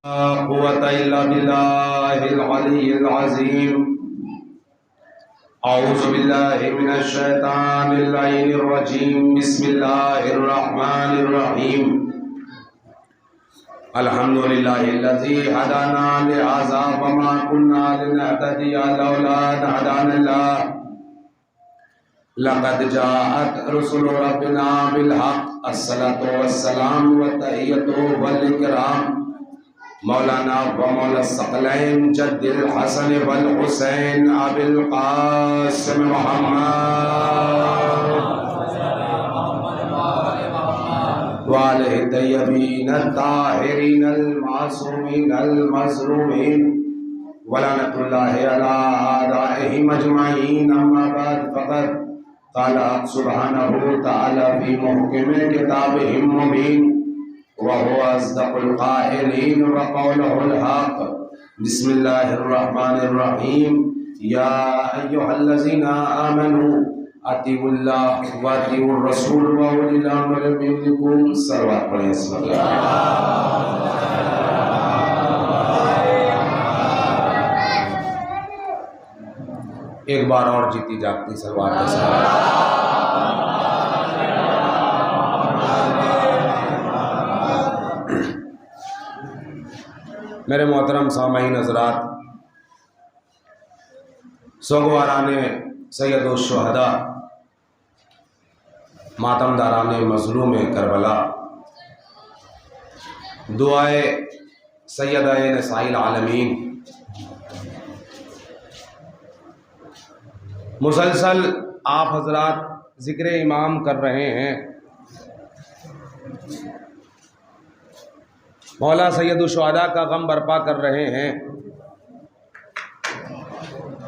لا قوة إلا بالله العلي العظيم. أعوذ بالله من الشيطان اللعين الرجيم. بسم الله الرحمن الرحيم. الحمد لله الذي هدانا لهذا وما كنا لنهتدي لولا أن هدانا الله. لقد جاءت رسل ربنا بالحق. الصلاة والسلام والتحية والإكرام مولانا و مولا الثقلین جد الحسن والحسین ابی القاسم محمد وآلہ الطیبین الطاہرین المعصومین المظلومین ولعنۃ اللہ علی اعدائہم اجمعین. اما بعد فقد قال سبحانہ تعالی فی محکم کتابہ المبین وهو أصدق القائلين وقوله الحق. بسم الله الرحمن الرحيم. يا أيها الذين آمنوا أطيعوا الله وأطيعوا الرسول وأولي الأمر منكم. صلوات پڑھیں اسم اللہ. ایک بار اور جیتی جاگتی صلوات کے ساتھ. میرے محترم سامعین حضرات، سوگواران سید الشہداء، ماتم داران مظلوم کربلا، دعائے سیدہ نساء العالمین، مسلسل آپ حضرات ذکر امام کر رہے ہیں. مولا سید الشہداء کا غم برپا کر رہے ہیں.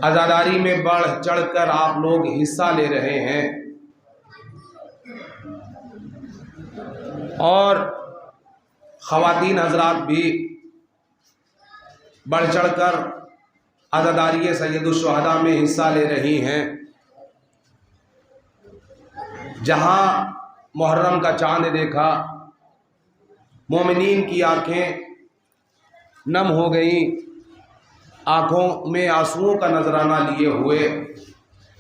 عزاداری میں بڑھ چڑھ کر آپ لوگ حصہ لے رہے ہیں اور خواتین حضرات بھی بڑھ چڑھ کر عزاداری سید الشہداء میں حصہ لے رہی ہیں. جہاں محرم کا چاند دیکھا، مومنین کی آنکھیں نم ہو گئیں، آنکھوں میں آنسوؤں کا نذرانہ لیے ہوئے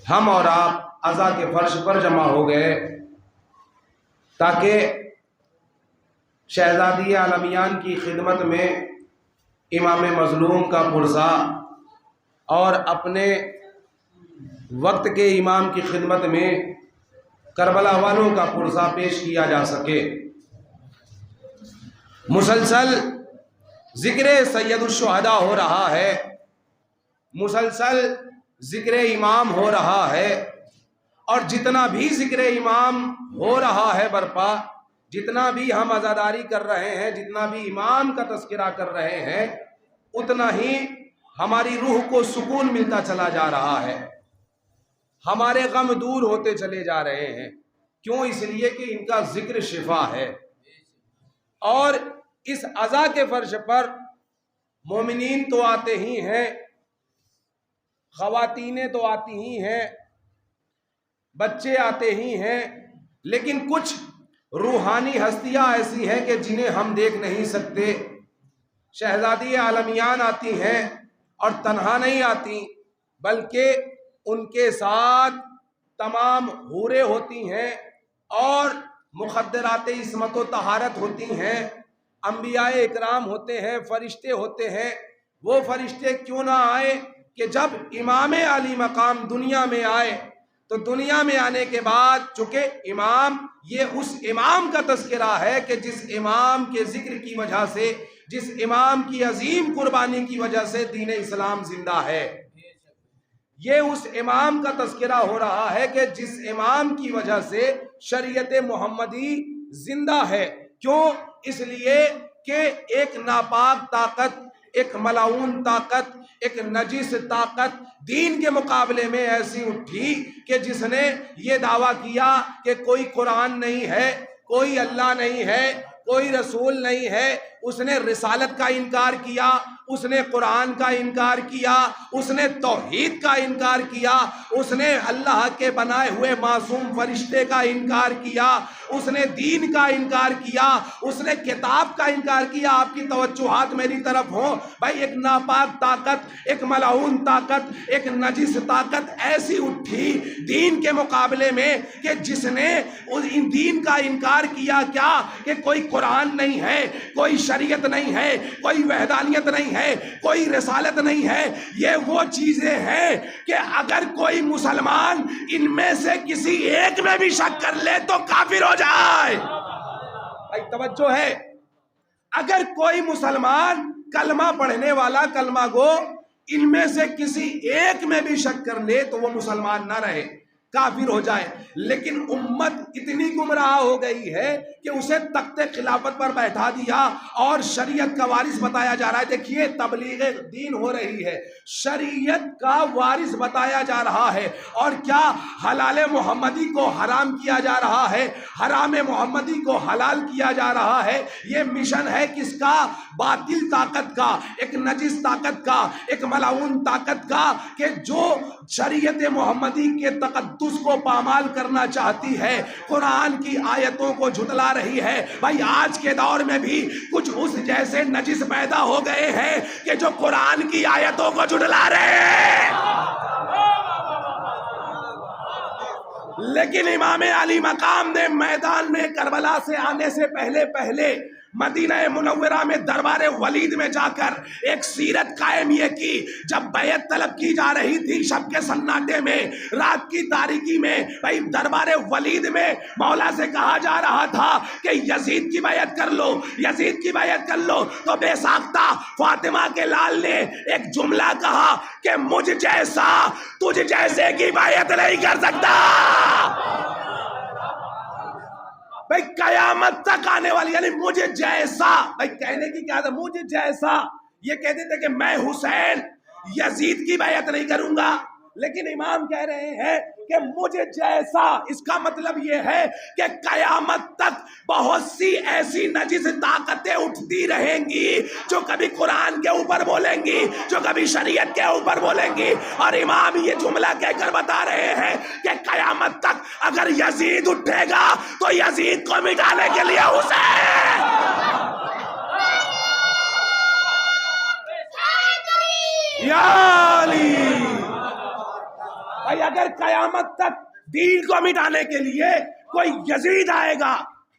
ہم اور آپ عزا کے فرش پر جمع ہو گئے تاکہ شہزادی عالمیان کی خدمت میں امام مظلوم کا پرزا اور اپنے وقت کے امام کی خدمت میں کربلا والوں کا پرزا پیش کیا جا سکے. مسلسل ذکر سید الشہداء ہو رہا ہے، مسلسل ذکر امام ہو رہا ہے، اور جتنا بھی ذکر امام ہو رہا ہے برپا، جتنا بھی ہم عزاداری کر رہے ہیں، جتنا بھی امام کا تذکرہ کر رہے ہیں، اتنا ہی ہماری روح کو سکون ملتا چلا جا رہا ہے. ہمارے غم دور ہوتے چلے جا رہے ہیں. کیوں؟ اس لیے کہ ان کا ذکر شفا ہے. اور اس عزا کے فرش پر مومنین تو آتے ہی ہیں، خواتینیں تو آتی ہی ہیں، بچے آتے ہی ہیں، لیکن کچھ روحانی ہستیاں ایسی ہیں کہ جنہیں ہم دیکھ نہیں سکتے. شہزادی عالمیان آتی ہیں اور تنہا نہیں آتی، بلکہ ان کے ساتھ تمام حوریں ہوتی ہیں اور مخدرات عصمت و طہارت ہوتی ہیں، انبیاء اکرام ہوتے ہیں، فرشتے ہوتے ہیں. وہ فرشتے کیوں نہ آئے کہ جب امام علی مقام دنیا میں آئے تو دنیا میں آنے کے بعد چونکہ امام، یہ اس امام کا تذکرہ ہے کہ جس امام کے ذکر کی وجہ سے، جس امام کی عظیم قربانی کی وجہ سے دین اسلام زندہ ہے. یہ اس امام کا تذکرہ ہو رہا ہے کہ جس امام کی وجہ سے شریعت محمدی زندہ ہے. کیوں؟ اس لیے کہ ایک ناپاک طاقت، ایک ملعون طاقت، ایک نجس طاقت دین کے مقابلے میں ایسی اٹھی کہ جس نے یہ دعویٰ کیا کہ کوئی قرآن نہیں ہے، کوئی اللہ نہیں ہے، کوئی رسول نہیں ہے، اس نے رسالت کا انکار کیا، اس نے قرآن کا انکار کیا، اس نے توحید کا انکار کیا، اس نے اللہ کے بنائے ہوئے معصوم فرشتے کا انکار کیا، اس نے دین کا انکار کیا، اس نے کتاب کا انکار کیا۔ آپ کی توجہات میری طرف ہوں بھائی، ایک ناپاک طاقت، ایک ملعون طاقت، ایک نجس طاقت ایسی اٹھی دین کے مقابلے میں کہ جس نے ان دین کا انکار کیا کیا کہ کوئی قرآن نہیں ہے، کوئی شریعت نہیں ہے، کوئی وحدانیت نہیں ہے، کوئی رسالت نہیں ہے۔ یہ وہ چیزیں ہیں کہ اگر کوئی مسلمان ان میں سے کسی ایک میں بھی شک کر لے تو کافر ہو جائے۔ بھائی توجہ ہے، اگر کوئی مسلمان کلمہ پڑھنے والا، کلمہ گو، ان میں سے کسی ایک میں بھی شک کر لے تو وہ مسلمان نہ رہے، کافر ہو جائے۔ لیکن امت اتنی گمراہ ہو گئی ہے کہ اسے تخت خلافت پر بیٹھا دیا اور شریعت کا وارث بتایا جا رہا ہے۔ دیکھیے تبلیغ دین ہو رہی ہے، شریعت کا وارث بتایا جا رہا ہے، اور کیا حلال محمدی کو حرام کیا جا رہا ہے، حرام محمدی کو حلال کیا جا رہا ہے۔ یہ مشن ہے کس کا؟ باطل طاقت کا، ایک نجس طاقت کا، ایک ملعون طاقت کا، کہ جو شریعت محمدی کے تقدس کو پامال کرنا چاہتی ہے، قرآن کی آیتوں کو جھٹلا رہی ہے۔ بھائی آج کے دور میں بھی کچھ اس جیسے نجس پیدا ہو گئے ہیں کہ جو قرآن کی آیتوں کو جھٹلا رہے ہیں۔ لیکن امام علی مقام نے میدان میں کربلا سے آنے سے پہلے مدینہ منورہ میں دربار ولید میں جا کر ایک سیرت قائم یہ کی۔ جب بیعت طلب کی جا رہی تھی شب کے سناٹے میں، رات کی تاریکی میں، بھائی دربار ولید میں مولا سے کہا جا رہا تھا کہ یزید کی بیعت کر لو، یزید کی بیعت کر لو۔ تو بے ساختہ فاطمہ کے لال نے ایک جملہ کہا کہ مجھ جیسا تجھ جیسے کی بیعت نہیں کر سکتا۔ بھائی قیامت تک آنے والی، یعنی مجھے جیسا، بھائی کہنے کی کیا تھا؟ مجھے جیسا، یہ کہتے تھے کہ میں حسین یزید کی بیعت نہیں کروں گا، لیکن امام کہہ رہے ہیں کہ مجھے جیسا، اس کا مطلب یہ ہے کہ قیامت تک بہت سی ایسی نجس طاقتیں اٹھتی رہیں گی جو کبھی قرآن کے اوپر بولیں گی، جو کبھی شریعت کے اوپر بولیں گی، اور امام یہ جملہ کہہ کر بتا رہے ہیں کہ قیامت تک اگر یزید اٹھے گا تو یزید کو مٹانے کے لیے حسین۔ یا علی، بھائی اگر قیامت تک دین کو مٹانے کے لیے کوئی یزید آئے گا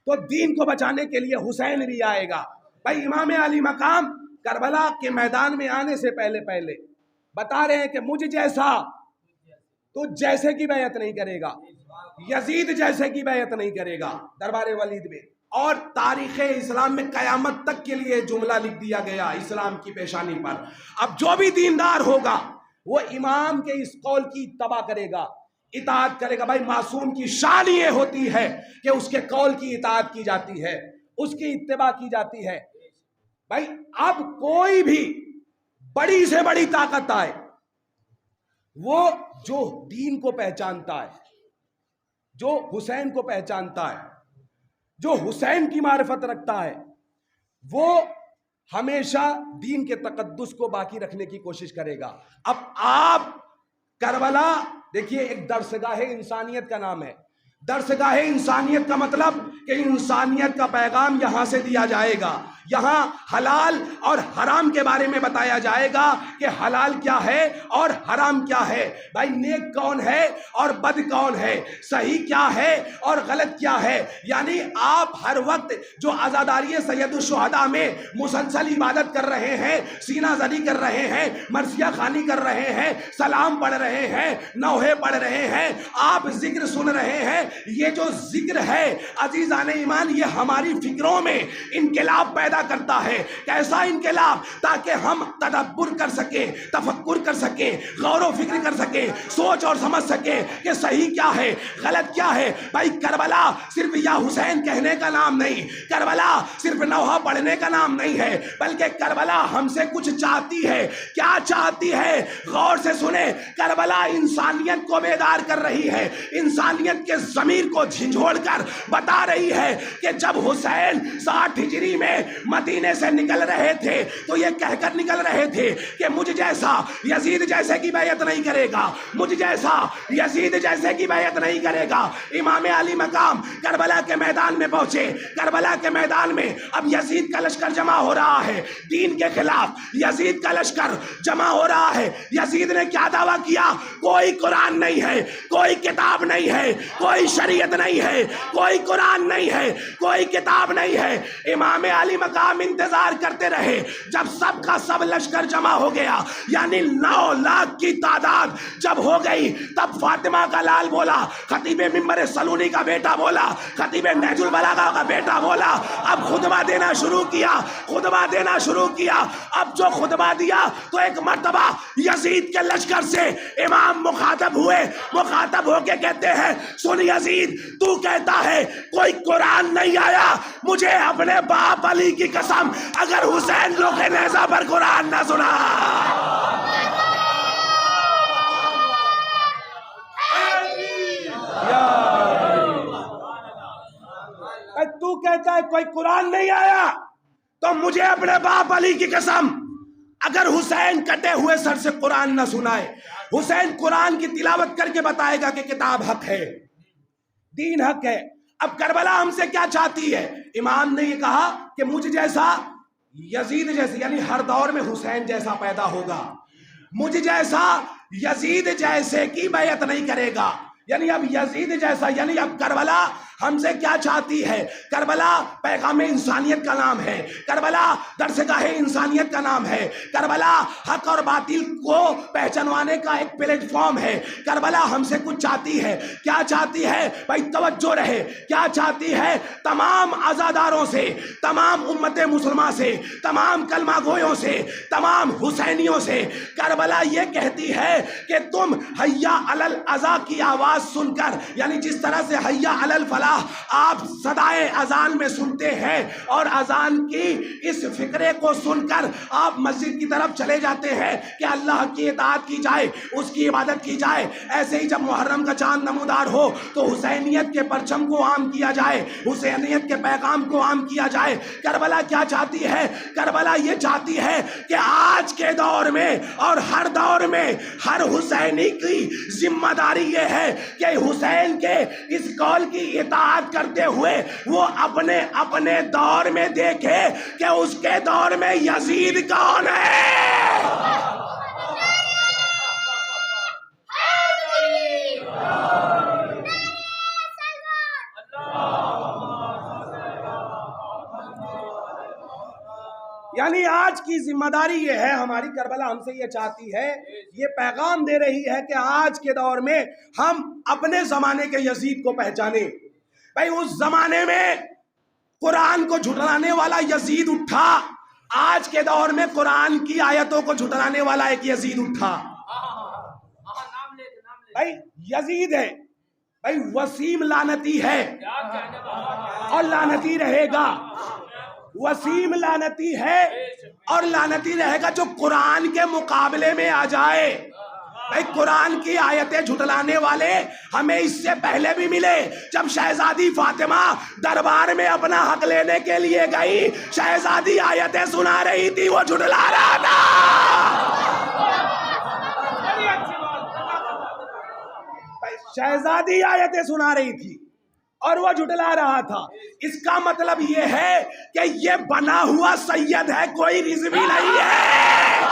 تو دین کو بچانے کے لیے حسین بھی آئے گا۔ بھائی امام علی مقام کربلا کے میدان میں آنے سے پہلے بتا رہے ہیں کہ مجھ جیسا تو جیسے کی بیعت نہیں کرے گا، یزید جیسے کی بیعت نہیں کرے گا دربار ولید میں۔ اور تاریخ اسلام میں قیامت تک کے لیے جملہ لکھ دیا گیا اسلام کی پیشانی پر۔ اب جو بھی دیندار ہوگا وہ امام کے اس قول کی اتباع کرے گا، اطاعت کرے گا۔ بھائی معصوم کی شان یہ ہوتی ہے کہ اس کے قول کی اطاعت کی جاتی ہے، اس کی اتباع کی جاتی ہے۔ بھائی اب کوئی بھی بڑی سے بڑی طاقت آئے، وہ جو دین کو پہچانتا ہے، جو حسین کو پہچانتا ہے، جو حسین کی معرفت رکھتا ہے، وہ ہمیشہ دین کے تقدس کو باقی رکھنے کی کوشش کرے گا۔ اب آپ کربلا دیکھیے، ایک درسگاہ انسانیت کا نام ہے۔ درسگاہ انسانیت کا مطلب کہ انسانیت کا پیغام یہاں سے دیا جائے گا۔ یہاں حلال اور حرام کے بارے میں بتایا جائے گا کہ حلال کیا ہے اور حرام کیا ہے، بھائی نیک کون ہے اور بد کون ہے، صحیح کیا ہے اور غلط کیا ہے۔ یعنی آپ ہر وقت جو عزاداری سید الشہداء میں مسلسل عبادت کر رہے ہیں، سینہ زنی کر رہے ہیں، مرثیہ خوانی کر رہے ہیں، سلام پڑھ رہے ہیں، نوحے پڑھ رہے ہیں، آپ ذکر سن رہے ہیں، یہ جو ذکر ہے عزیزان ایمان، یہ ہماری فکروں میں انقلاب پیدا کرتا ہے۔ کیسا انقلاب؟ تاکہ ہم تدبر کر سکیں، تفکر کر سکیں، غور و فکر کر سکیں، سوچ اور سمجھ سکیں کہ صحیح کیا ہے، غلط کیا ہے۔ بھائی کربلا صرف یا حسین کہنے کا نام نہیں، کربلا صرف نوحہ پڑھنے کا نام نہیں ہے، بلکہ کربلا ہم سے کچھ چاہتی ہے۔ کیا چاہتی ہے؟ غور سے سنیں۔ کربلا انسانیت کو بیدار کر رہی ہے، انسانیت کے ضمیر کو جھنجھوڑ کر بتا رہی ہے کہ جب حسین 60 ہجری میں مدینے سے نکل رہے تھے تو یہ کہہ کر نکل رہے تھے کہ مجھ جیسا یزید جیسے کی بیعت نہیں کرے گا، مجھ جیسا یزید جیسے کی بیعت نہیں کرے گا۔ امام علی مقام کربلا کے میدان میں پہنچے، کربلا کے میدان میں اب یزید کا لشکر جمع ہو رہا ہے، دین کے خلاف یزید کا لشکر جمع ہو رہا ہے۔ یزید نے کیا دعویٰ کیا؟ کوئی قرآن نہیں ہے، کوئی کتاب نہیں ہے، کوئی شریعت نہیں ہے، کوئی قرآن نہیں ہے، کوئی کتاب نہیں ہے۔ امام علی مقام انتظار کرتے رہے، جب سب کا سب لشکر جمع ہو گیا، یعنی 9 لاکھ کی تعداد جب ہو گئی، تب فاطمہ کا لال بولا، خطیب منبر سلونی کا بیٹا بولا، خطیب نہج البلاغہ کا بیٹا بولا، اب خطبہ دینا شروع کیا، خطبہ دینا شروع کیا۔ اب جو خطبہ دیا تو ایک مرتبہ یزید کے لشکر سے امام مخاطب ہوئے، مخاطب ہو کے کہتے ہیں سن یزید، تو کہتا ہے کوئی قرآن نہیں آیا، مجھے اپنے باپ علی کی قسم اگر حسین لوگ نیزہ پر قرآن نہ سنا۔ تو کہتا ہے کوئی قرآن نہیں آیا تو مجھے اپنے باپ علی کی قسم اگر حسین کٹے ہوئے سر سے قرآن نہ سنائے، حسین قرآن کی تلاوت کر کے بتائے گا کہ کتاب حق ہے، دین حق ہے۔ اب کربلا ہم سے کیا چاہتی ہے؟ امام نے یہ کہا کہ مجھ جیسا یزید جیسے، یعنی ہر دور میں حسین جیسا پیدا ہوگا، مجھ جیسا یزید جیسے کی بیعت نہیں کرے گا، یعنی اب یزید جیسا، یعنی اب کربلا ہم سے کیا چاہتی ہے؟ کربلا پیغام انسانیت کا نام ہے، کربلا درسگاہ انسانیت کا نام ہے، کربلا حق اور باطل کو پہچانوانے کا ایک پلیٹ فارم ہے۔ کربلا ہم سے کچھ چاہتی ہے، کیا چاہتی ہے؟ بھائی توجہ رہے، کیا چاہتی ہے؟ تمام عزاداروں سے، تمام امت مسلمہ سے، تمام کلمہ گویوں سے، تمام حسینیوں سے کربلا یہ کہتی ہے کہ تم حیا علی العزا کی آواز سن کر، یعنی جس طرح سے حیا علی الفلاح آپ صدائے اذان میں سنتے ہیں اور اذان کی اس فقرے کو سن کر آپ مسجد کی طرف چلے جاتے ہیں کہ اللہ کی اطاعت کی جائے، اس کی عبادت کی جائے، ایسے ہی جب محرم کا چاند نمودار ہو تو حسینیت کے پرچم کو عام کیا جائے، حسینیت کے پیغام کو عام کیا جائے۔ کربلا کیا چاہتی ہے؟ کربلا یہ چاہتی ہے کہ آج کے دور میں اور ہر دور میں ہر حسینی کی ذمہ داری یہ ہے کہ حسین کے اس قول کی اطاعت کرتے ہوئے وہ اپنے اپنے دور میں دیکھے کہ اس کے دور میں یزید کون ہے۔ یعنی آج کی ذمہ داری یہ ہے ہماری، کربلا ہم سے یہ چاہتی ہے، یہ پیغام دے رہی ہے کہ آج کے دور میں ہم اپنے زمانے کے یزید کو پہچانیں۔ بھائی اس زمانے میں قرآن کو جھٹلانے والا یزید اٹھا، آج کے دور میں قرآن کی آیتوں کو جھٹلانے والا ایک یزید اٹھا۔ بھائی یزید ہے، بھائی وسیم لعنتی ہے اور لعنتی رہے گا، وسیم لعنتی ہے اور لعنتی رہے گا جو قرآن کے مقابلے میں آ جائے۔ بھائی قرآن کی آیتیں جھٹلانے والے ہمیں اس سے پہلے بھی ملے، جب شہزادی فاطمہ دربار میں اپنا حق لینے کے لیے گئی، شہزادی آیتیں سنا رہی تھی، وہ جھٹلا رہا تھا۔ شہزادی آیتیں سنا رہی تھی اور وہ جھٹلا رہا تھا۔ اس کا مطلب یہ ہے کہ یہ بنا ہوا سید ہے، کوئی رضوی نہیں ہے،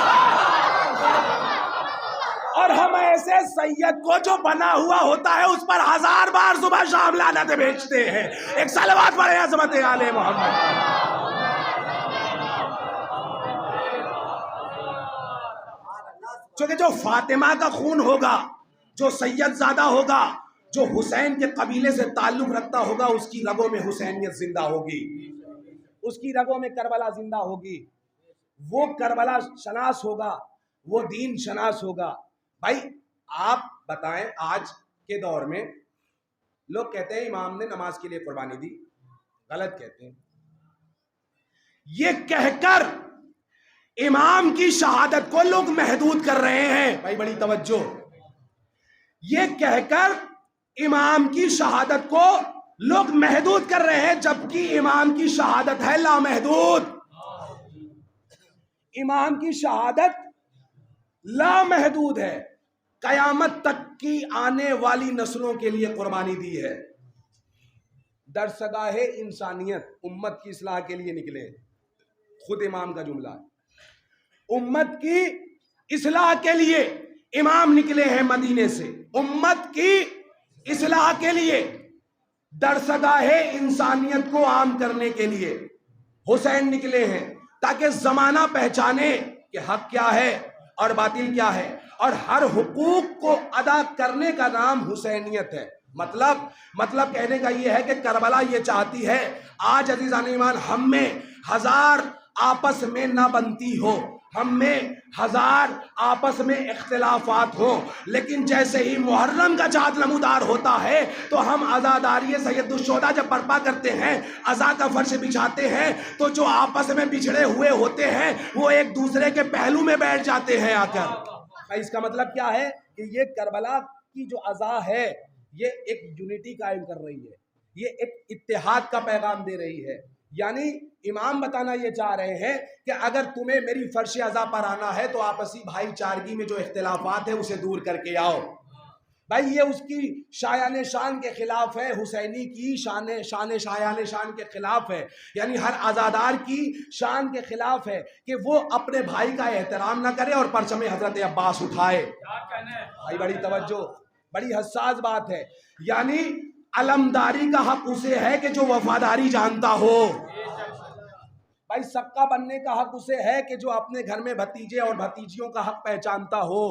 اور ہم ایسے سید کو جو بنا ہوا ہوتا ہے اس پر 1000 بار صبح شام لعنتیں بھیجتے ہیں۔ ایک صلوات پڑھیں عظمت آل محمد۔ چونکہ جو فاطمہ کا خون ہوگا، جو سید زادہ ہوگا، جو حسین کے قبیلے سے تعلق رکھتا ہوگا، اس کی رگوں میں حسینیت زندہ ہوگی، اس کی رگوں میں کربلا زندہ ہوگی، وہ کربلا شناس ہوگا، وہ دین شناس ہوگا۔ بھائی آپ بتائیں، آج کے دور میں لوگ کہتے ہیں امام نے نماز کے لیے قربانی دی، غلط کہتے ہیں۔ یہ کہہ کر امام کی شہادت کو لوگ محدود کر رہے ہیں۔ بھائی بڑی توجہ، یہ کہہ کر امام کی شہادت کو لوگ محدود کر رہے ہیں، جبکہ امام کی شہادت ہے لامحدود. امام کی شہادت لامحدود ہے، قیامت تک کی آنے والی نسلوں کے لیے قربانی دی ہے. درسگاہ انسانیت امت کی اصلاح کے لیے نکلے، خود امام کا جملہ ہے. امت کی اصلاح کے لیے امام نکلے ہیں مدینے سے، امت کی اصلاح کے لیے، درسگاہ انسانیت کو عام کرنے کے لیے حسین نکلے ہیں، تاکہ زمانہ پہچانے کہ حق کیا ہے اور باطل کیا ہے، اور ہر حقوق کو ادا کرنے کا نام حسینیت ہے. مطلب کہنے کا یہ ہے کہ کربلا یہ چاہتی ہے آج عزیزان ایمان ہم میں ہزار آپس میں نہ بنتی ہو، ہم میں ہزار آپس میں اختلافات ہوں، لیکن جیسے ہی محرم کا چاند نمودار ہوتا ہے تو ہم عزاداری سید الشہداء جب برپا کرتے ہیں، عزا کا فرش بچھاتے ہیں، تو جو آپس میں بچھڑے ہوئے ہوتے ہیں وہ ایک دوسرے کے پہلو میں بیٹھ جاتے ہیں آ کر. اس کا مطلب کیا ہے کہ یہ کربلا کی جو عزا ہے یہ ایک یونٹی قائم کر رہی ہے، یہ ایک اتحاد کا پیغام دے رہی ہے. یعنی امام بتانا یہ چاہ رہے ہیں کہ اگر تمہیں میری فرش عزا پر آنا ہے تو آپسی بھائی چارگی میں جو اختلافات ہیں اسے دور کر کے آؤ. بھائی یہ اس کی شایان شان کے خلاف ہے، حسینی کی شایان شان کے خلاف ہے، یعنی ہر عزادار کی شان کے خلاف ہے کہ وہ اپنے بھائی کا احترام نہ کرے اور پرچم حضرت عباس اٹھائے. بھائی بڑی توجہ، بڑی حساس بات ہے. یعنی علمداری کا حق اسے ہے کہ جو وفاداری جانتا ہو. بھائی سکا بننے کا حق اسے ہے کہ جو اپنے گھر میں بھتیجے اور بھتیجیوں کا حق پہچانتا ہو.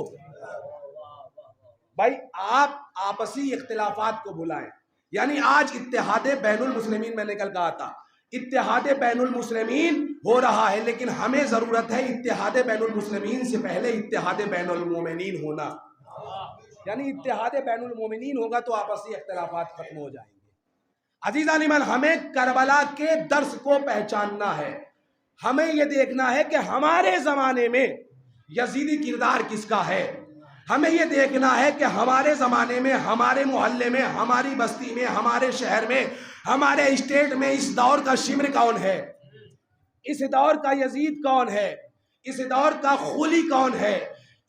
بھائی آپ آپسی اختلافات کو بھلائیں. یعنی آج اتحاد بین المسلمین میں نے کل کہا تھا، اتحاد بین المسلمین ہو رہا ہے، لیکن ہمیں ضرورت ہے اتحاد بین المسلمین سے پہلے اتحاد بین المومنین ہونا. یعنی اتحاد بین المومنین ہوگا تو آپسی اختلافات ختم ہو جائیں گے. عزیزان ایمان ہمیں کربلا کے درس کو پہچاننا ہے، ہمیں یہ دیکھنا ہے کہ ہمارے زمانے میں یزیدی کردار کس کا ہے. ہمیں یہ دیکھنا ہے کہ ہمارے زمانے میں، ہمارے محلے میں، ہماری بستی میں، ہمارے شہر میں، ہمارے اسٹیٹ میں اس دور کا شمر کون ہے، اس دور کا یزید کون ہے، اس دور کا خولی کون ہے،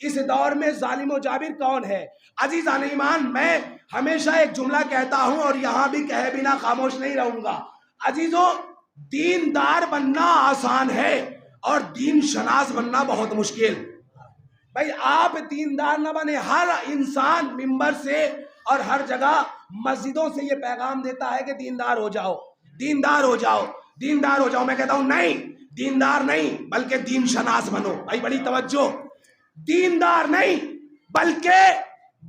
اس دور میں ظالم و جابر کون ہے. عزیزان ایمان میں ہمیشہ ایک جملہ کہتا ہوں اور یہاں بھی کہے بنا خاموش نہیں رہوں گا. عزیزوں، دیندار بننا آسان ہے اور دین شناس بننا بہت مشکل. بھائی آپ دیندار نہ بنے، ہر انسان ممبر سے اور ہر جگہ مسجدوں سے یہ پیغام دیتا ہے کہ دیندار ہو جاؤ، دیندار ہو جاؤ، دیندار ہو جاؤ. میں کہتا ہوں نہیں، دیندار نہیں بلکہ دین شناس بنو. بھائی بڑی توجہ، دیندار نہیں بلکہ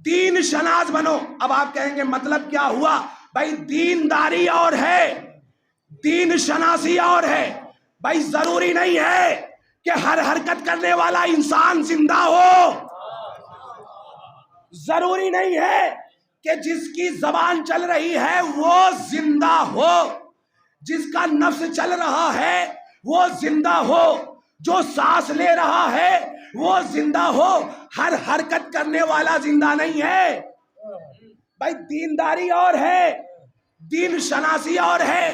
دین شناس بنو. اب آپ کہیں گے مطلب کیا ہوا؟ بھائی دینداری اور ہے، دین شناسی اور ہے. بھائی ضروری نہیں ہے کہ ہر حرکت کرنے والا انسان زندہ ہو، ضروری نہیں ہے کہ جس کی زبان چل رہی ہے وہ زندہ ہو، جس کا نفس چل رہا ہے وہ زندہ ہو، جو سانس لے رہا ہے وہ زندہ ہو. ہر حرکت کرنے والا زندہ نہیں ہے. بھائی دینداری اور ہے، دین شناسی اور ہے.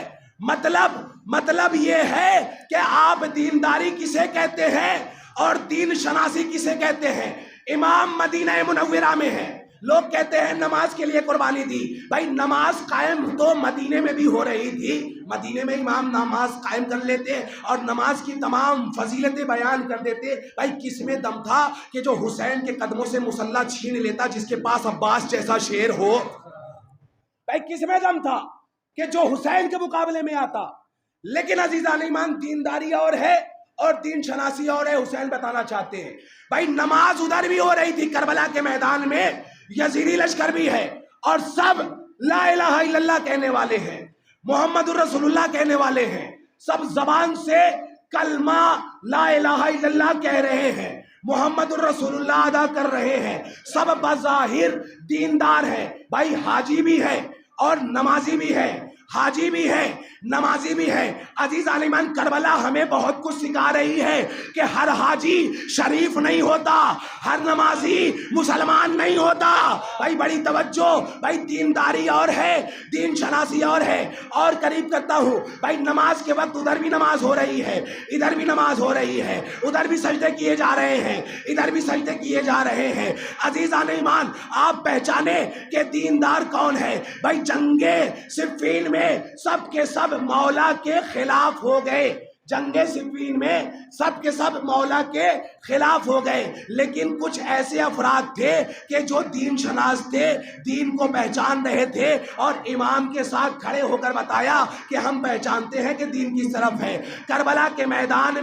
مطلب یہ ہے کہ آپ دینداری کسے کہتے ہیں اور دین شناسی کسے کہتے ہیں. امام مدینہ منورہ میں ہے، لوگ کہتے ہیں نماز کے لیے قربانی دی. بھائی نماز قائم تو مدینے میں بھی ہو رہی تھی، مدینے میں امام نماز قائم کر لیتے اور نماز کی تمام فضیلتیں بیان کر دیتے. بھائی کس میں دم تھا کہ جو حسین کے قدموں سے مصلی چھین لیتا جس کے پاس عباس جیسا شیر ہو؟ بھائی کس میں دم تھا کہ جو حسین کے مقابلے میں آتا؟ لیکن عزیزان ایمان دینداری اور ہے اور دین شناسی اور ہے. حسین بتانا چاہتے ہیں بھائی نماز ادھر بھی ہو رہی تھی کربلا کے میدان میں، یزیدی لشکر بھی ہے اور سب لا الہ الا اللہ کہنے والے ہیں، محمد الرسول اللہ کہنے والے ہیں، سب زبان سے کلمہ لا الہ الا اللہ کہہ رہے ہیں، محمد الرسول اللہ ادا کر رہے ہیں، سب بظاہر دیندار ہیں. بھائی حاجی بھی ہے اور نمازی بھی ہے، حاجی بھی ہے نمازی بھی ہیں. عزیزان ایمان کربلا ہمیں بہت کچھ سکھا رہی ہے کہ ہر حاجی شریف نہیں ہوتا, ہر نمازی مسلمان نہیں ہوتا. بھائی بڑی توجہ, بھائی دینداری اور ہے, دین شناسی اور ہے. اور قریب کرتا ہوں بھائی, نماز کے وقت ادھر بھی نماز ہو رہی ہے, ادھر بھی نماز ہو رہی ہے, ادھر بھی سجدے کیے جا رہے ہیں, ادھر بھی سجدے کیے جا رہے ہیں. عزیزان ایمان آپ پہچانے کہ دیندار کون ہے. بھائی جنگے صفین میں سب کے سب مولا کے خلاف ہو گئے, جنگ صفین میں سب کے سب مولا کے خلاف ہو گئے, لیکن کچھ ایسے افراد تھے کہ جو دین شناس تھے, دین کو پہچان رہے تھے, اور امام کے ساتھ کھڑے ہو کر بتایا کہ ہم پہچانتے ہیں کہ دین کس طرف ہے. کربلا کے میدان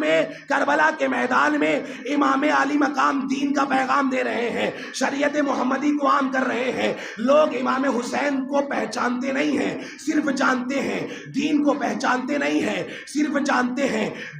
میں امام علی مقام دین کا پیغام دے رہے ہیں, شریعت محمدی کو عام کر رہے ہیں. لوگ امام حسین کو پہچانتے نہیں ہیں, صرف جانتے ہیں, دین کو پہچانتے نہیں ہیں, صرف جانتے ہیں.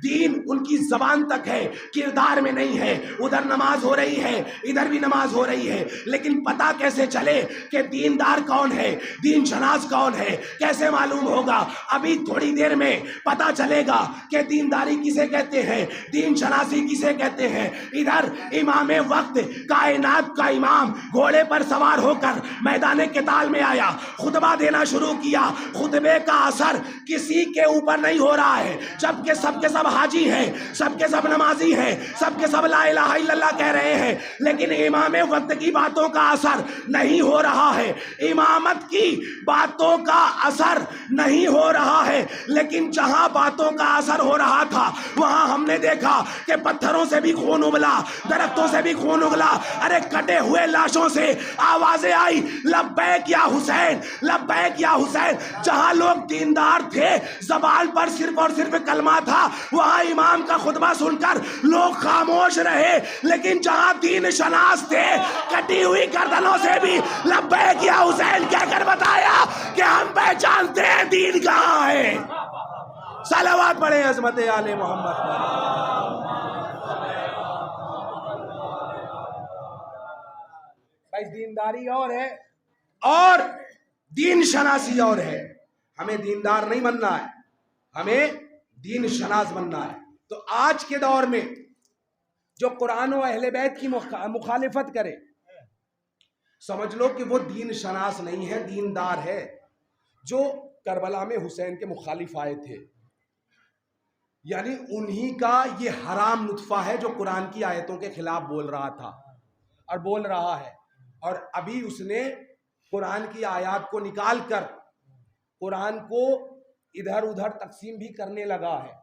دین ان کی زبان تک ہے, کردار میں نہیں ہے. ادھر نماز ہو رہی ہے, ادھر بھی نماز ہو رہی ہے, لیکن پتہ کیسے چلے کہ دیندار کون ہے, دین شناس کون ہے, کیسے معلوم ہوگا؟ ابھی تھوڑی دیر میں پتہ چلے گا کہ دینداری کسے کہتے ہیں, دین شناسی کسے کہتے ہیں. ادھر امام وقت کائنات کا امام گھوڑے پر سوار ہو کر میدان قتال میں آیا, خطبہ دینا شروع کیا. خطبے کا اثر کسی کے اوپر نہیں ہو رہا ہے, جبکہ سب کے سب حاجی ہیں, سب کے سب نمازی ہیں, سب کے سب لا الہ الا اللہ کہہ رہے ہیں, لیکن امام وقت کی باتوں کا اثر نہیں ہو رہا ہے, امامت کی باتوں کا اثر نہیں ہو رہا ہے. لیکن جہاں باتوں کا اثر ہو رہا تھا وہاں ہم نے دیکھا کہ پتھروں سے بھی خون ابلا, درختوں سے بھی خون اگلا. ارے کٹے ہوئے لاشوں سے آوازیں آئی, لبیک یا حسین, لبیک یا حسین. جہاں لوگ دیندار تھے, زبان پر صرف اور صرف کلمہ تھا, وہاں امام کا خطبہ سن کر لوگ خاموش رہے. لیکن جہاں دین شناس تھے, کٹی ہوئی گردنوں سے بھی لبیک یا حسین کہہ کر بتایا کہ ہم پہچانتے ہیں دین کہاں ہے. صلوات پڑھیں عظمت آل محمد پر. بھائی دینداری اور ہے اور دین شناسی اور ہے. ہمیں دیندار نہیں بننا ہے, ہمیں دین شناس بننا ہے. تو آج کے دور میں جو قرآن و اہل بیت کی مخالفت کرے, سمجھ لو کہ وہ دین شناس نہیں ہے, دیندار ہے. جو کربلا میں حسین کے مخالف آئے تھے, یعنی انہی کا یہ حرام نطفہ ہے جو قرآن کی آیتوں کے خلاف بول رہا تھا اور بول رہا ہے, اور ابھی اس نے قرآن کی آیات کو نکال کر قرآن کو ادھر ادھر تقسیم بھی کرنے لگا ہے.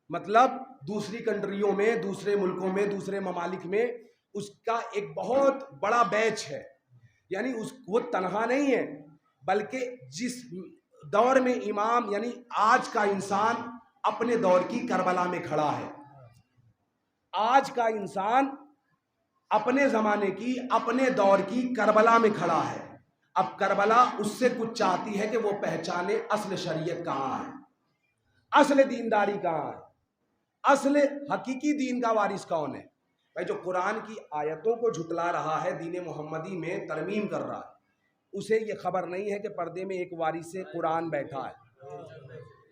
مطلب دوسری کنٹریوں میں, دوسرے ملکوں میں, دوسرے ممالک میں اس کا ایک بہت بڑا بیچ ہے. یعنی وہ تنہا نہیں ہے, بلکہ جس دور میں امام یعنی آج کا انسان اپنے دور کی کربلا میں کھڑا ہے, آج کا انسان اپنے زمانے کی, اپنے دور کی کربلا میں کھڑا ہے. اب کربلا اس سے کچھ چاہتی ہے کہ وہ پہچانے اصل شریعت کہاں ہے, اصل دینداری کہاں ہے, اصل حقیقی دین کا وارث کون ہے. بھائی جو قرآن کی آیتوں کو جھٹلا رہا ہے, دین محمدی میں ترمیم کر رہا ہے, اسے یہ خبر نہیں ہے کہ پردے میں ایک وارث قرآن بیٹھا ہے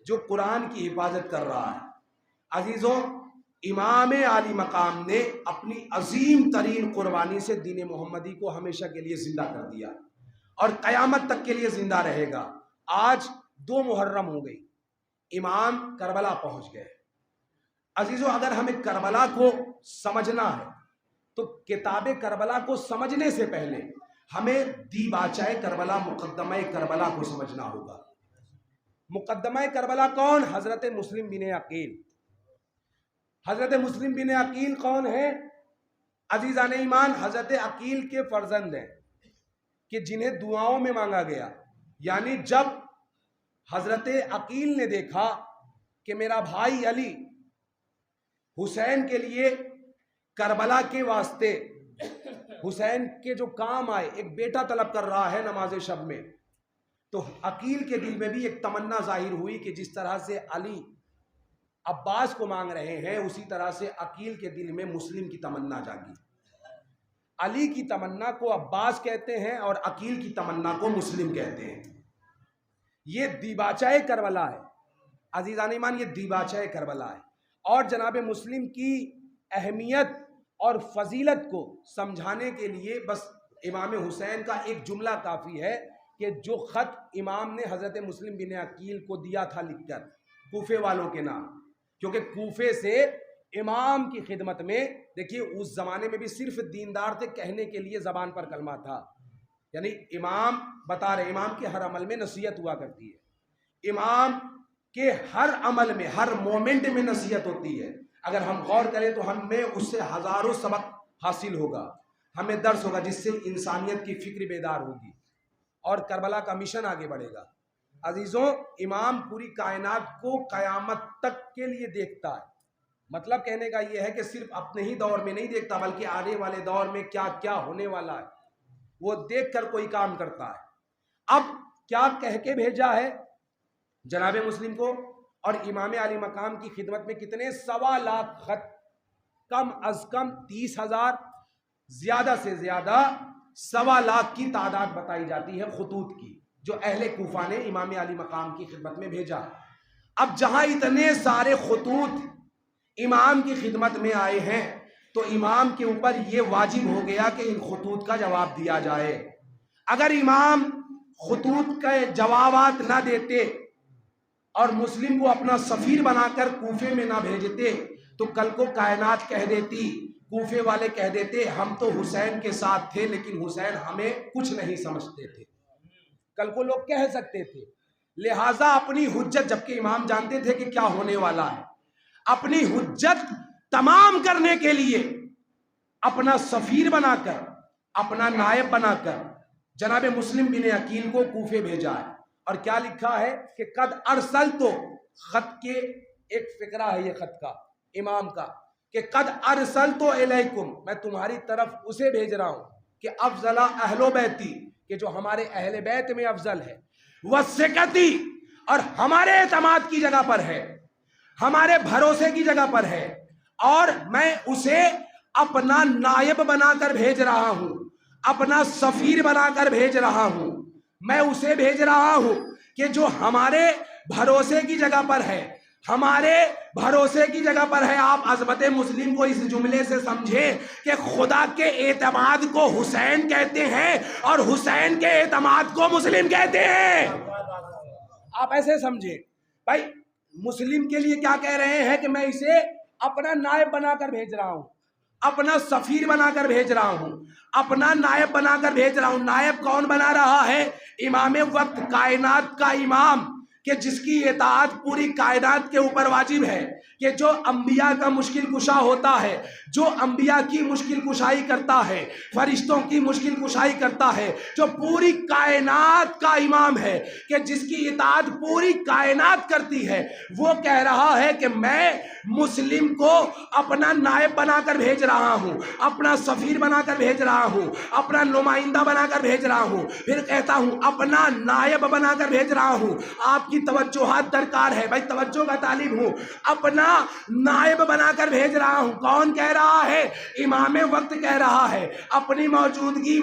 جو قرآن کی حفاظت کر رہا ہے. عزیزوں, امام علی مقام نے اپنی عظیم ترین قربانی سے دین محمدی کو ہمیشہ کے لیے زندہ کر دیا اور قیامت تک کے لیے زندہ رہے گا. آج 2 محرم ہو گئی, امام کربلا پہنچ گئے. عزیزوں, اگر ہمیں کربلا کو سمجھنا ہے تو کتاب کربلا کو سمجھنے سے پہلے ہمیں دیباچہ کربلا, مقدمہ کربلا کو سمجھنا ہوگا. مقدمہ کربلا کون؟ حضرت مسلم بن عقیل. حضرت مسلم بن عقیل کون ہے؟ عزیزان ایمان, حضرت عقیل کے فرزند ہیں کہ جنہیں دعاؤں میں مانگا گیا. یعنی جب حضرت عقیل نے دیکھا کہ میرا بھائی علی حسین کے لیے کربلا کے واسطے, حسین کے جو کام آئے, ایک بیٹا طلب کر رہا ہے نماز شب میں, تو عقیل کے دل میں بھی ایک تمنا ظاہر ہوئی کہ جس طرح سے علی عباس کو مانگ رہے ہیں, اسی طرح سے عقیل کے دل میں مسلم کی تمنا جاگی. علی کی تمنا کو عباس کہتے ہیں اور عقیل کی تمنا کو مسلم کہتے ہیں. یہ دیباچہ کربلا ہے. عزیزان ایمان، یہ دیباچہ کربلا ہے، اور جناب مسلم کی اہمیت اور فضیلت کو سمجھانے کے لیے بس امام حسین کا ایک جملہ کافی ہے کہ جو خط امام نے حضرت مسلم بن عقیل کو دیا تھا لکھ کر کوفے والوں کے نام، کیونکہ کوفے سے امام کی خدمت میں، دیکھیے اس زمانے میں بھی صرف دیندار تھے، کہنے کے لیے زبان پر کلمہ تھا، یعنی امام بتا رہے، امام کے ہر عمل میں نصیحت ہوا کرتی ہے، امام کے ہر عمل میں، ہر مومنٹ میں نصیحت ہوتی ہے۔ اگر ہم غور کریں تو ہمیں اس سے ہزاروں سبق حاصل ہوگا، ہمیں درس ہوگا، جس سے انسانیت کی فکر بیدار ہوگی اور کربلا کا مشن آگے بڑھے گا۔ عزیزوں، امام پوری کائنات کو قیامت تک کے لیے دیکھتا ہے، مطلب کہنے کا یہ ہے کہ صرف اپنے ہی دور میں نہیں دیکھتا، بلکہ آنے والے دور میں کیا کیا ہونے والا ہے وہ دیکھ کر کوئی کام کرتا ہے۔ اب کیا کہہ کے بھیجا ہے جناب مسلم کو، اور امام علی مقام کی خدمت میں کتنے 1.25 لاکھ خط، کم از کم 30,000، زیادہ سے زیادہ 1.25 لاکھ کی تعداد بتائی جاتی ہے خطوط کی، جو اہل کوفہ نے امام علی مقام کی خدمت میں بھیجا ہے۔ اب جہاں اتنے سارے خطوط امام کی خدمت میں آئے ہیں تو امام کے اوپر یہ واجب ہو گیا کہ ان خطوط کا جواب دیا جائے۔ اگر امام خطوط کے جوابات نہ دیتے اور مسلم کو اپنا سفیر بنا کر کوفے میں نہ بھیجتے تو کل کو کائنات کہہ دیتی، کوفے والے کہہ دیتے ہم تو حسین کے ساتھ تھے لیکن حسین ہمیں کچھ نہیں سمجھتے تھے، کل کو لوگ کہہ سکتے تھے۔ لہٰذا اپنی حجت، جبکہ امام جانتے تھے کہ کیا ہونے والا ہے، اپنی حجت تمام کرنے کے لیے اپنا سفیر بنا کر، اپنا نائب بنا کر جناب مسلم بن عقیل کو کوفے بھیجا ہے۔ اور کیا لکھا ہے کہ قد ارسلت، خط کے ایک فقرہ ہے یہ خط کا امام کا، کہ قد ارسلت الیکم، میں تمہاری طرف اسے بھیج رہا ہوں کہ افضل اہل بیتی، کہ جو ہمارے اہل بیت میں افضل ہے، وثقتی، اور ہمارے اعتماد کی جگہ پر ہے، ہمارے بھروسے کی جگہ پر ہے، اور میں اسے اپنا نائب بنا کر بھیج رہا ہوں، اپنا سفیر بنا کر بھیج رہا ہوں، میں اسے بھیج رہا ہوں کہ جو ہمارے بھروسے کی جگہ پر ہے، ہمارے بھروسے کی جگہ پر ہے۔ آپ عظمت مسلم کو اس جملے سے سمجھیں کہ خدا کے اعتماد کو حسین کہتے ہیں اور حسین کے اعتماد کو مسلم کہتے ہیں۔ آپ ایسے سمجھیں بھائی، مسلم کے لیے کیا کہہ رہے ہیں کہ میں اسے اپنا نائب بنا کر بھیج رہا ہوں، اپنا سفیر بنا کر بھیج رہا ہوں، اپنا نائب بنا کر بھیج رہا ہوں۔ نائب کون بنا رہا ہے؟ امام وقت، کائنات کا امام، کہ جس کی اطاعت پوری کائنات کے اوپر واجب ہے، کہ جو انبیاء کا مشکل کشا ہوتا ہے، جو انبیاء کی مشکل کشائی کرتا ہے، فرشتوں کی مشکل کشائی کرتا ہے، جو پوری کائنات کا امام ہے، کہ جس کی اطاعت پوری کائنات کرتی ہے، وہ کہہ رہا ہے کہ میں مسلم کو اپنا نائب بنا کر بھیج رہا ہوں، اپنا سفیر بنا کر بھیج رہا ہوں، اپنا نمائندہ بنا کر بھیج رہا ہوں، پھر کہتا ہوں اپنا نائب بنا کر بھیج رہا ہوں۔ آپ کی توجہات درکار ہے بھائی، توجہ کا طالب ہوں، اپنا نائب بنا کر بھیج رہا ہوں۔ کون کہہ رہا ہے؟ امام وقت کہہ رہا ہے۔ اپنی موجودگی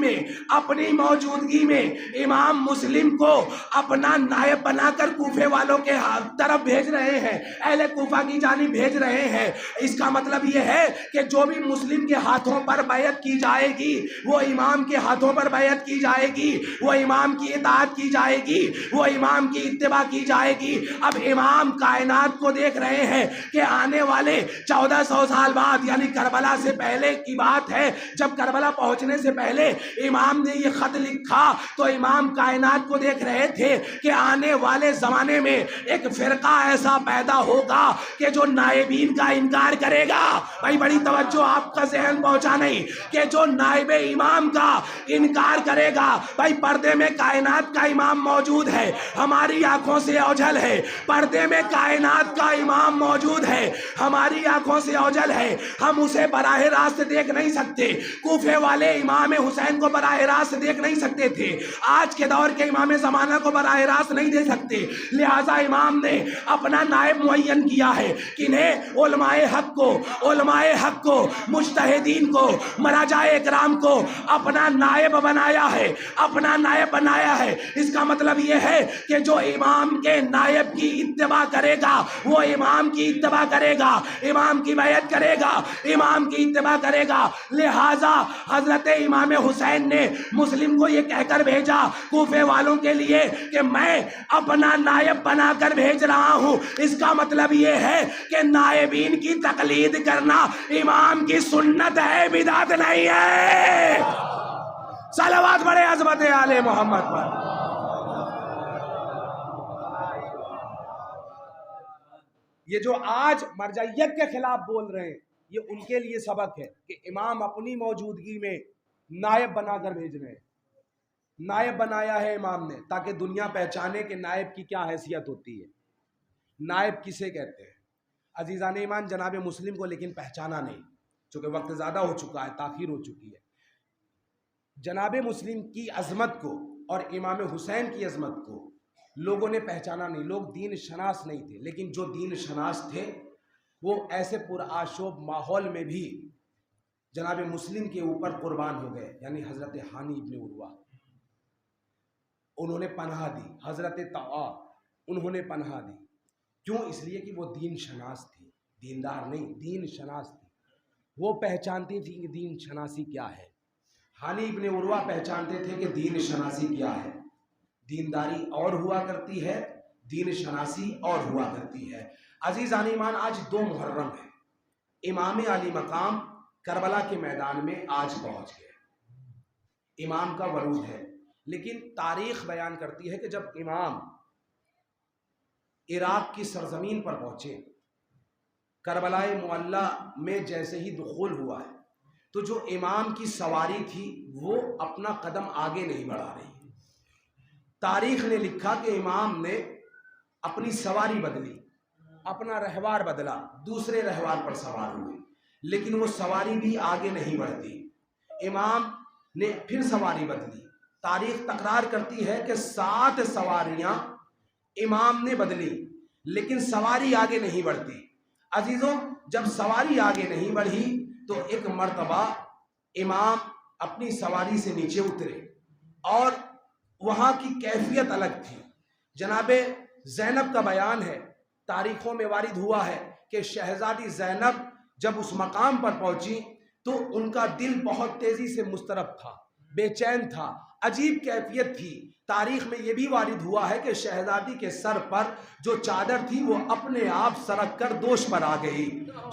میں امام مسلم کو اپنا نائب بنا کر کوفے والوں کے طرف بھیج رہے ہیں، اہل کوفہ کی جانب بھیج رہے ہیں۔ اس کا مطلب یہ ہے کہ جو بھی مسلم کے ہاتھوں پر بیعت کی جائے گی وہ امام کے ہاتھوں پر بیعت کی جائے گی، وہ امام کی اطاعت کی جائے گی، وہ امام کی اتباع کی جائے گی۔ اب امام کائنات کو دیکھ رہے ہیں کہ آنے والے 1400 سال بعد، یعنی کربلا سے پہلے کی بات ہے، جب کربلا پہنچنے سے پہلے امام نے یہ خط لکھا تو امام کائنات کو دیکھ رہے تھے کہ آنے والے زمانے میں ایک فرقہ ایسا پیدا ہوگا کہ جو نائبین کا انکار کرے گا۔ بھائی بڑی توجہ، آپ کا ذہن پہنچا نہیں، کہ جو نائب امام کا انکار کرے گا۔ بھائی پردے میں کائنات کا امام موجود ہے، ہماری آنکھوں سے اوجھل ہے، پردے میں کائنات کا امام موجود موجود ہے، ہماری آنکھوں سے اوجل ہے، ہم اسے براہ راست دیکھ نہیں سکتے۔ کوفے والے امام حسین کو براہ راست دیکھ نہیں سکتے تھے، آج کے دور کے امام زمانہ کو براہ راست نہیں دیکھ سکتے، لہٰذا امام نے اپنا نائب معین کیا ہے، کنہیں؟ علماء حق کو مجتہدین کو مراجع اکرام کو اپنا نائب بنایا ہے۔ اس کا مطلب یہ ہے کہ جو امام کے نائب کی اتباع کرے گا وہ امام کی اتباع کرے گا، امام کی بیعت کرے گا، امام کی اتباع کرے گا۔ لہٰذا حضرت امام حسین نے مسلم کو یہ کہہ کر بھیجا کوفے والوں کے لیے کہ میں اپنا نائب بنا کر بھیج رہا ہوں۔ اس کا مطلب یہ ہے کہ نائبین کی تقلید کرنا امام کی سنت ہے، بدعت نہیں ہے۔ صلوات بڑے عظمت آل محمد پر۔ یہ جو آج مرجعیت کے خلاف بول رہے ہیں یہ ان کے لیے سبق ہے کہ امام اپنی موجودگی میں نائب بنا کر بھیج رہے ہیں۔ نائب بنایا ہے امام نے تاکہ دنیا پہچانے کہ نائب کی کیا حیثیت ہوتی ہے، نائب کسے کہتے ہیں۔ عزیزان ایمان، جناب مسلم کو لیکن پہچانا نہیں، چونکہ وقت زیادہ ہو چکا ہے، تاخیر ہو چکی ہے۔ جناب مسلم کی عظمت کو اور امام حسین کی عظمت کو لوگوں نے پہچانا نہیں، لوگ دین شناس نہیں تھے، لیکن جو دین شناس تھے وہ ایسے پرآشوب ماحول میں بھی جناب مسلم کے اوپر قربان ہو گئے، یعنی حضرت ہانی ابن عروہ انہوں نے پناہ دی، حضرت طاء انہوں نے پناہ دی۔ کیوں؟ اس لیے کہ وہ دین شناس تھی، دیندار نہیں، دین شناس تھی، وہ پہچانتی تھی کہ دین شناسی کیا ہے۔ ہانی ابن عروہ پہچانتے تھے کہ دین شناسی کیا ہے، دینداری اور ہوا کرتی ہے، دین شناسی اور ہوا کرتی ہے۔ عزیزان ایمان، آج 2 محرم ہے، امام علی مقام کربلا کے میدان میں آج پہنچ گئے، امام کا ورود ہے۔ لیکن تاریخ بیان کرتی ہے کہ جب امام عراق کی سرزمین پر پہنچے، کربلا معلی میں جیسے ہی دخول ہوا ہے تو جو امام کی سواری تھی وہ اپنا قدم آگے نہیں بڑھا رہی۔ تاریخ نے لکھا کہ امام نے اپنی سواری بدلی، اپنا رہوار بدلا، دوسرے رہوار پر سوار ہوئے، لیکن وہ سواری بھی آگے نہیں بڑھتی۔ امام نے پھر سواری بدلی، تاریخ تکرار کرتی ہے کہ 7 سواریاں امام نے بدلی لیکن سواری آگے نہیں بڑھتی۔ عزیزوں، جب سواری آگے نہیں بڑھی تو ایک مرتبہ امام اپنی سواری سے نیچے اترے اور وہاں کی کیفیت الگ تھی۔ جناب زینب کا بیان ہے، تاریخوں میں وارد ہوا ہے کہ شہزادی زینب جب اس مقام پر پہنچی تو ان کا دل بہت تیزی سے مضطرب تھا، بے چین تھا، عجیب کیفیت تھی۔ تاریخ میں یہ بھی وارد ہوا ہے کہ شہزادی کے سر پر جو چادر تھی وہ اپنے آپ سرک کر دوش پر آ گئی۔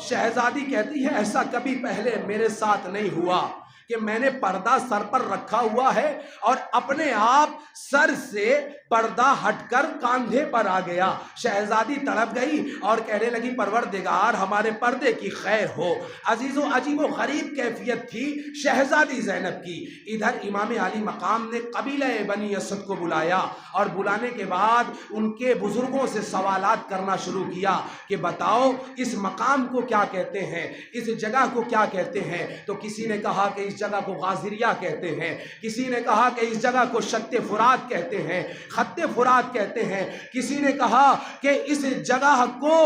شہزادی کہتی ہے ایسا کبھی پہلے میرے ساتھ نہیں ہوا کہ میں نے پردہ سر پر رکھا ہوا ہے اور اپنے آپ سر سے پردہ ہٹ کر کاندھے پر آ گیا۔ شہزادی تڑپ گئی اور کہنے لگی پروردگار ہمارے پردے کی خیر ہو۔ عزیزوں، عجیب و غریب کیفیت تھی شہزادی زینب کی۔ ادھر امام علی مقام نے قبیلہ بنی اسد کو بلایا اور بلانے کے بعد ان کے بزرگوں سے سوالات کرنا شروع کیا کہ بتاؤ اس مقام کو کیا کہتے ہیں، اس جگہ کو کیا کہتے ہیں۔ تو کسی نے کہا کہ اس جگہ کو غازریہ کہتے ہیں، کسی نے کہا کہ اس جگہ کو شط فرات کہتے ہیں، خط فرات کہتے ہیں، کسی نے کہا کہ اس جگہ کو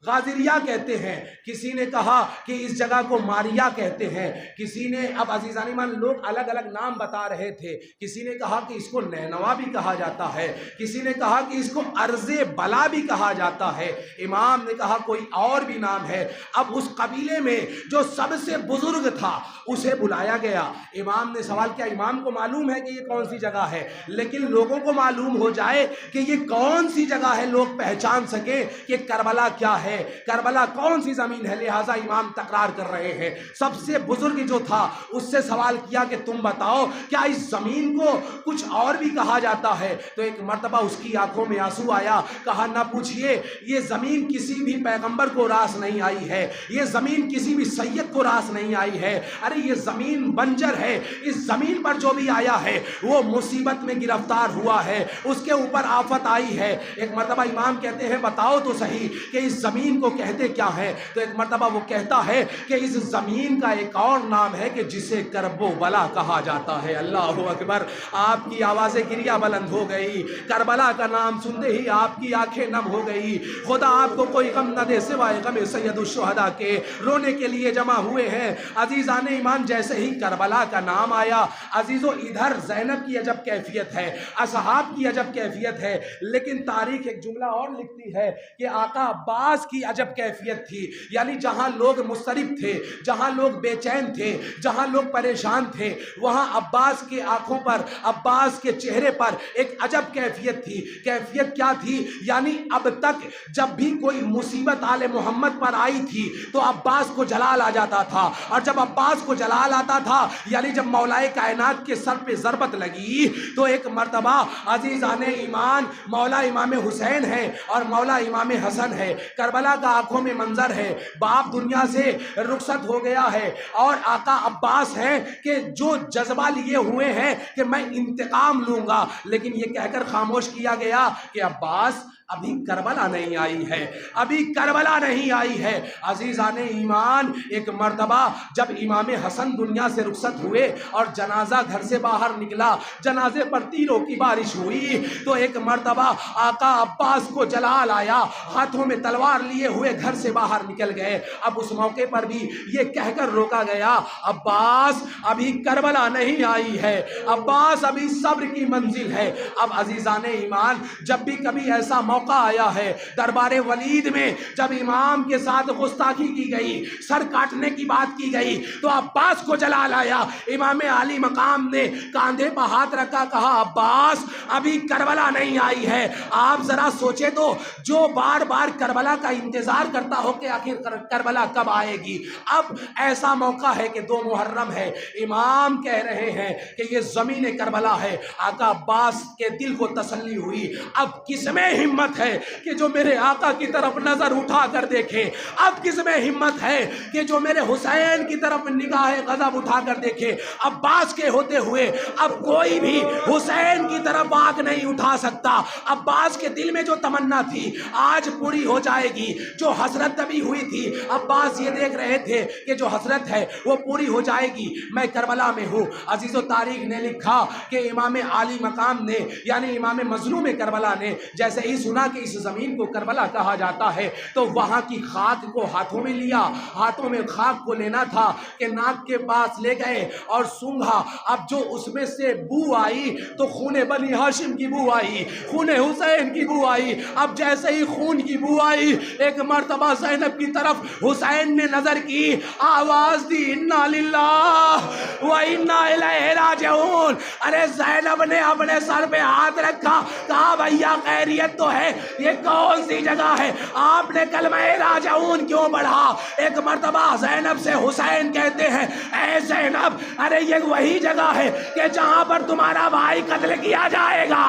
غازریہ کہتے ہیں، کسی نے کہا کہ اس جگہ کو ماریہ کہتے ہیں، کسی نے، اب عزیزان ایمان لوگ الگ الگ نام بتا رہے تھے، کسی نے کہا کہ اس کو نینوا بھی کہا جاتا ہے، کسی نے کہا کہ اس کو ارض بلا بھی کہا جاتا ہے، امام نے کہا کوئی اور بھی نام ہے۔ اب اس قبیلے میں جو سب سے بزرگ تھا اسے بلایا گیا، امام نے سوال کیا امام کو معلوم ہے کہ یہ کون سی جگہ ہے، لیکن لوگوں کو معلوم ہو جائے کہ یہ کون سی جگہ ہے، لوگ پہچان سکیں کہ کربلا کیا ہے، کربلا کون سی زمین ہے، لہٰذا امام تکرار کر رہے ہیں۔ سب سے بزرگ جو تھا اس سے سوال کیا کہ تم بتاؤ کیا اس زمین کو کچھ اور بھی کہا جاتا ہے؟ تو ایک مرتبہ اس کی آنکھوں میں آنسو آیا، کہا نہ پوچھئے، یہ زمین کسی بھی پیغمبر کو راس نہیں آئی ہے، یہ زمین کسی بھی سید کو راس نہیں آئی ہے، ارے یہ زمین بنجر ہے، اس زمین پر جو بھی آیا ہے وہ مصیبت میں گرفتار ہوا ہے، اس کے اوپر آفت آئی ہے۔ ایک مرتبہ امام کہتے ہیں بتاؤ تو صحیح کہ اس زمین زمین کو کہتے کیا ہے؟ تو ایک مرتبہ وہ کہتا ہے کہ اس زمین کا ایک اور نام ہے کہ جسے کرب و بلا کہا جاتا ہے۔ اللہ اکبر! آپ کی آوازیں گریہ بلند ہو گئی، کربلا کا نام سنتے ہی آپ کی آنکھیں نم ہو گئی۔ خدا آپ کو کوئی غم نہ دے سوائے غم سید الشہداء کے، رونے کے لیے جمع ہوئے ہیں۔ عزیزان ایمان، جیسے ہی کربلا کا نام آیا، عزیزو ادھر زینب کی عجب کیفیت ہے، اصحاب کی عجب کیفیت ہے، لیکن تاریخ ایک جملہ اور لکھتی ہے کہ آقا عباس کی عجب کیفیت تھی۔ یعنی جہاں لوگ مضطرب تھے، جہاں لوگ بے چین تھے، جہاں لوگ پریشان تھے، وہاں عباس کی آنکھوں پر، عباس کے چہرے پر ایک عجب کیفیت تھی۔ کیفیت کیا تھی؟ یعنی اب تک جب بھی کوئی مصیبت آل محمد پر آئی تھی تو عباس کو جلال آ جاتا تھا، اور جب عباس کو جلال آتا تھا، یعنی جب مولا کائنات کے سر پہ ضربت لگی تو ایک مرتبہ عزیزان ایمان مولا امام حسین ہے اور مولا امام حسن ہے، کربلا کا آنکھوں میں منظر ہے، باپ دنیا سے رخصت ہو گیا ہے، اور آقا عباس ہے کہ جو جذبہ لیے ہوئے ہیں کہ میں انتقام لوں گا، لیکن یہ کہہ کر خاموش کیا گیا کہ عباس ابھی کربلا نہیں آئی ہے، ابھی کربلا نہیں آئی ہے۔ عزیزان ایمان، ایک مرتبہ جب امام حسن دنیا سے رخصت ہوئے اور جنازہ گھر سے باہر نکلا، جنازے پر تیروں کی بارش ہوئی، تو ایک مرتبہ آقا عباس کو جلال آیا، ہاتھوں میں تلوار لیے ہوئے گھر سے باہر نکل گئے۔ اب اس موقع پر بھی یہ کہہ کر روکا گیا، عباس ابھی کربلا نہیں آئی ہے، عباس ابھی صبر کی منزل ہے۔ اب عزیزان ایمان، جب بھی کبھی ایسا موقع آیا ہے دربار ولید میں، جب امام کے ساتھ گستاخی کی گئی، سر کاٹنے کی بات کی گئی، تو عباس کو جلال آیا۔ امام عالی مقام نے کاندھے پر ہاتھ رکھا، کہا عباس ابھی کربلا نہیں آئی ہے۔ آپ ذرا سوچے تو، جو بار بار کربلا کا انتظار کرتا ہو کہ آخر کربلا کب آئے گی، اب ایسا موقع ہے کہ 2 محرم ہے، امام کہہ رہے ہیں کہ یہ زمین کربلا ہے۔ آقا عباس کے دل کو تسلی ہوئی، اب کس میں ہمت ہے کہ جو میرے آقا کی طرف نظر اٹھا کر دیکھے، اب کس میں ہمت ہے کہ جو میرے حسین کی طرف نگاہ غضب اٹھا کر دیکھے۔ عباس کے ہوتے ہوئے اب کوئی بھی حسین کی طرف آنکھ نہیں اٹھا سکتا۔ عباس کے دل میں جو تمنا تھی آج پوری ہو جائے گی، جو حسرت ابھی ہوئی تھی عباس یہ دیکھ رہے تھے کہ جو حسرت ہے وہ پوری ہو جائے گی، میں کربلا میں ہوں۔ عزیز و تاریخ نے لکھا کہ امام عالی مقام نے، یعنی امام مظلوم کربلا نے جیسے ہی سنا کہ اس زمین کو کربلا کہا جاتا ہے تو وہاں کی خاک کو ہاتھوں میں لیا، ہاتھوں میں خاک کو لینا تھا کہ ناک کے پاس لے گئے اور سونگھا۔ اب جو اس میں سے بو آئی تو خون بنی ہاشم کی بو آئی، خون حسین کی بو آئی۔ اب جیسے ہی خون کی بو آئی، ایک مرتبہ زینب کی طرف حسین نے نظر کی، آواز دی انا للہ و انا الیہ راجعون۔ ارے زینب نے اپنے سر پہ ہاتھ رکھا، کہا بھیا خیریت تو ہے، یہ کون سی جگہ ہے؟ آپ نے کلمہ راجعون کیوں پڑھا؟ ایک مرتبہ زینب سے حسین کہتے ہیں، اے زینب، ارے یہ وہی جگہ ہے کہ جہاں پر تمہارا بھائی قتل کیا جائے گا،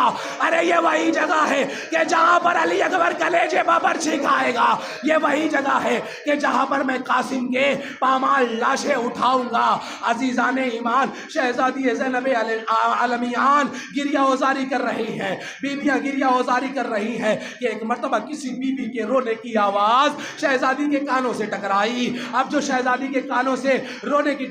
ارے یہ وہی جگہ ہے کہ جہاں پر علی اکبر کلیجے پر برچھی کھائے گا، یہ وہی جگہ ہے کہ جہاں پر میں قاسم کے پامال لاشیں اٹھاؤں گا۔ عزیزان ایمان، شہزادی زینب عالمیان گریہ اوزاری کر رہی ہیں، بیویاں گریہ اوزاری کر رہی ہے کہ ایک مرتبہ کسی بی بی کے رونے کی آواز شہزادی کے کانوں سے ٹکرائی۔ اب جو شہزادی کے کانوں سے رونے کی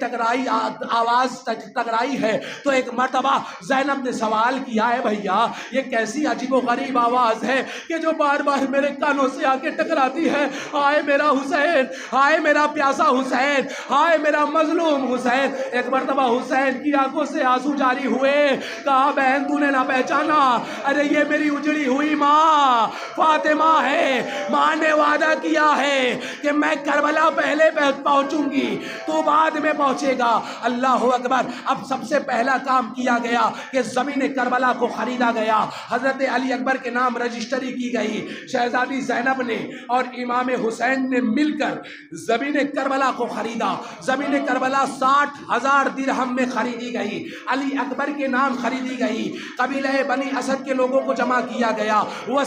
آواز ٹکرائی ہے تو ایک مرتبہ زینب نے سوال کیا ہے، بھیا یہ کیسی عجیب و غریب آواز ہے کہ جو بار بار میرے کانوں سے آ کے ٹکراتی ہے؟ ہائے میرا حسین، ہائے میرا پیاسا حسین، ہائے میرا مظلوم حسین۔ ایک مرتبہ حسین کی آنکھوں سے آنسو جاری ہوئے، کہا بہن تو نے نہ پہچانا، ارے یہ میری اجڑی ہوئی ماں فاطمہ ہے، ماں نے وعدہ کیا ہے کہ میں کربلا پہلے پہنچوں گی، تو بعد میں پہنچے گا۔ اللہ اکبر! اب سب سے پہلا کام کیا گیا کہ زمین کربلا کو خریدا گیا، حضرت علی اکبر کے نام رجسٹری کی گئی، شہزادی زینب نے اور امام حسین نے مل کر زمین کربلا کو خریدا۔ زمین کربلا 60,000 درہم میں خریدی گئی، علی اکبر کے نام خریدی گئی، قبیلہ بنی اسد کے لوگوں کو جمع کیا گیا،